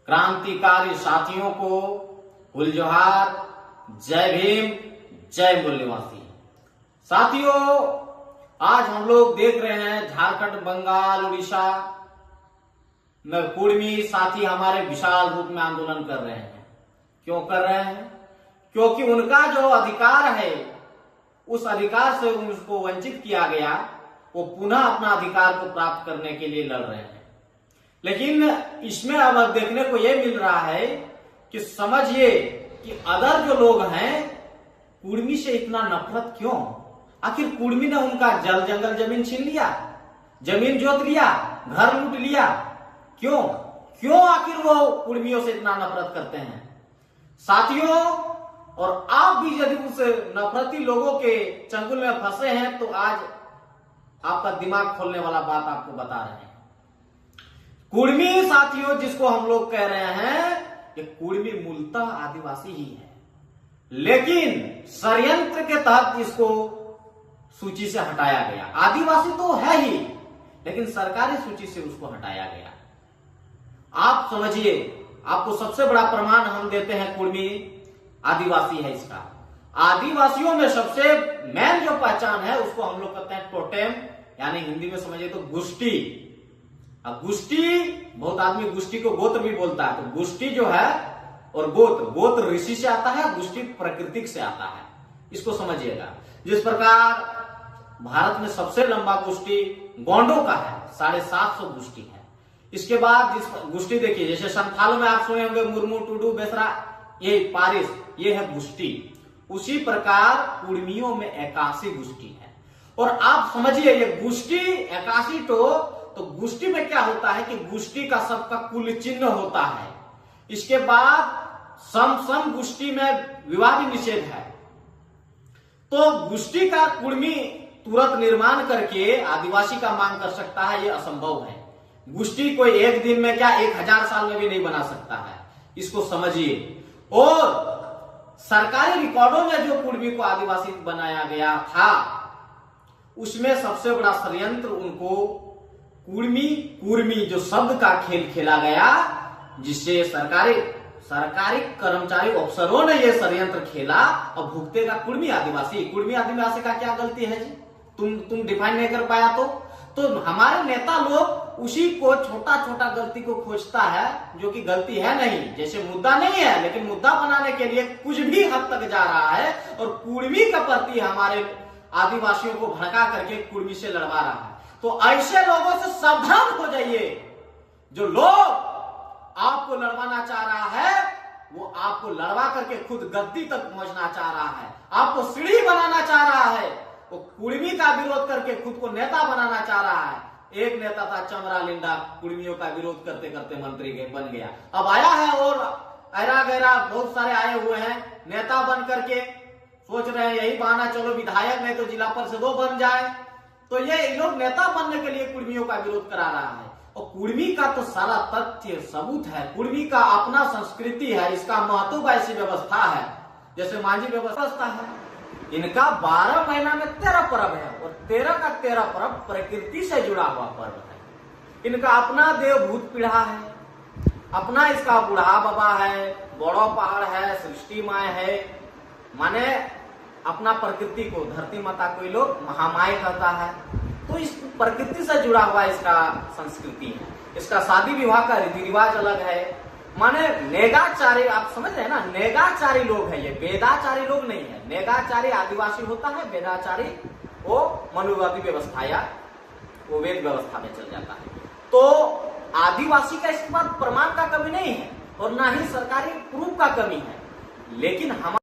क्रांतिकारी साथियों को कुल जोहार, जय भीम, जय मूल निवासी। साथियों, आज हम लोग देख रहे हैं झारखंड, बंगाल, उड़ीसा में कुर्मी साथी हमारे विशाल रूप में आंदोलन कर रहे हैं। क्यों कर रहे हैं? क्योंकि उनका जो अधिकार है, उस अधिकार से उनको वंचित किया गया, वो पुनः अपना अधिकार को प्राप्त करने के लिए लड़ रहे हैं। लेकिन इसमें अब देखने को यह मिल रहा है कि समझिए कि अदर जो लोग हैं, कुर्मी से इतना नफरत क्यों? आखिर कुर्मी ने उनका जल जंगल जमीन छीन लिया, जमीन जोत लिया, घर लूट लिया, क्यों क्यों आखिर वो कुर्मियों से इतना नफरत करते हैं? साथियों, और आप भी यदि उस नफरती लोगों के चंगुल में फंसे हैं तो आज आपका दिमाग खोलने वाला बात आपको बता रहे हैं। कुर्मी साथियों, जिसको हम लोग कह रहे हैं, ये कुर्मी मूलतः आदिवासी ही है, लेकिन षड्यंत्र के तहत इसको सूची से हटाया गया। आदिवासी तो है ही, लेकिन सरकारी सूची से उसको हटाया गया। आप समझिए, आपको सबसे बड़ा प्रमाण हम देते हैं, कुर्मी आदिवासी है। इसका आदिवासियों में सबसे मेन जो पहचान है, उसको हम लोग कहते हैं टोटेम, यानी हिंदी में समझिए तो गुष्टी। अब गुष्टी, बहुत आदमी गुष्टी को गोत्र भी बोलता है, तो गुष्टी जो है और गोत्र ऋषि से आता है, गुष्टी प्राकृतिक से आता है। इसको समझिएगा। जिस प्रकार भारत में सबसे लंबा गुष्टी गोंडों का है, 750 गुष्टी है। इसके बाद जिस गुष्टी देखिए, जैसे संथालों में आप सुने होंगे मुर्मू, टुडू, बेसरा, ये पारिस, ये है गुष्टी। उसी प्रकार कुर्मियों में 81 गुष्टी है। और आप समझिए, ये गुष्टी 81 तो गुष्टी में क्या होता है कि गुष्टी का सबका कुल चिन्ह होता है। इसके बाद सम गुष्टी में विवाह निषेध है। तो गुष्टी का कुर्मी तुरंत निर्माण करके आदिवासी का मांग कर सकता है, ये असंभव है। गुष्टी कोई एक दिन में क्या 1000 साल में भी नहीं बना सकता है, इसको समझिए। और सरकारी रिकॉर्डों में जो कुर्मी को आदिवासी बनाया गया था, उसमें सबसे बड़ा षड्यंत्र उनको कुर्मी जो शब्द का खेल खेला गया, जिससे सरकारी कर्मचारी अफसरों ने यह षड्यंत्र खेला। और भुगतेगा कुर्मी आदिवासी का क्या गलती है जी? तुम डिफाइन नहीं कर पाया तो हमारे नेता लोग उसी को छोटा छोटा गलती को खोजता है, जो कि गलती है नहीं, जैसे मुद्दा नहीं है, लेकिन मुद्दा बनाने के लिए कुछ भी हद तक जा रहा है और कुर्मी के प्रति हमारे आदिवासियों को भड़का करके कुर्मी से लड़वा रहा है। तो ऐसे लोगों से सावधान हो जाइए। जो लोग आपको लड़वाना चाह रहा है, वो आपको लड़वा करके खुद गद्दी तक पहुंचना चाह रहा है, आपको सीढ़ी बनाना चाह रहा है। वो कुर्मी का विरोध करके खुद को नेता बनाना चाह रहा है। एक नेता था चमरा लिंडा, कुर्मियों का विरोध करते करते मंत्री बन गया। अब आया है और ऐरा गैरा बहुत सारे आए हुए हैं, नेता बन करके सोच रहे हैं यही बहाना, चलो विधायक नहीं तो जिला परिषद बन जाए। तो ये लोग नेता बनने के लिए कुर्मियों का विरोध करा रहा है। और कुर्मी का तो सारा तथ्य सबूत है। कुर्मी का अपना संस्कृति है, इसका महत्व ऐसी व्यवस्था है, जैसे मांझी व्यवस्था है। इनका 12 महीना में 13 पर्व है, और 13 का 13 पर्व प्रकृति से जुड़ा हुआ पर्व है। इनका अपना देव भूत पीढ़ा है, अपना इसका बूढ़ा बाबा है, बड़ो पहाड़ है, सृष्टि माय है, माने अपना प्रकृति को, धरती माता को ये लोग महामाय कहता है। तो इस प्रकृति से जुड़ा हुआ इसका संस्कृति है। इसका शादी विवाह का रीति रिवाज अलग है। माने नेगाचारी, आप समझ रहे हैं ना, नेगाचारी लोग है ये, वेदाचारी लोग नहीं है। नेगाचारी आदिवासी होता है, वेदाचारी वो मनुवादी व्यवस्था या वो वेद व्यवस्था में चल जाता है। तो आदिवासी का इसके बाद प्रमाण का कमी नहीं है, और ना ही सरकारी प्रूफ का कमी है, लेकिन हमारे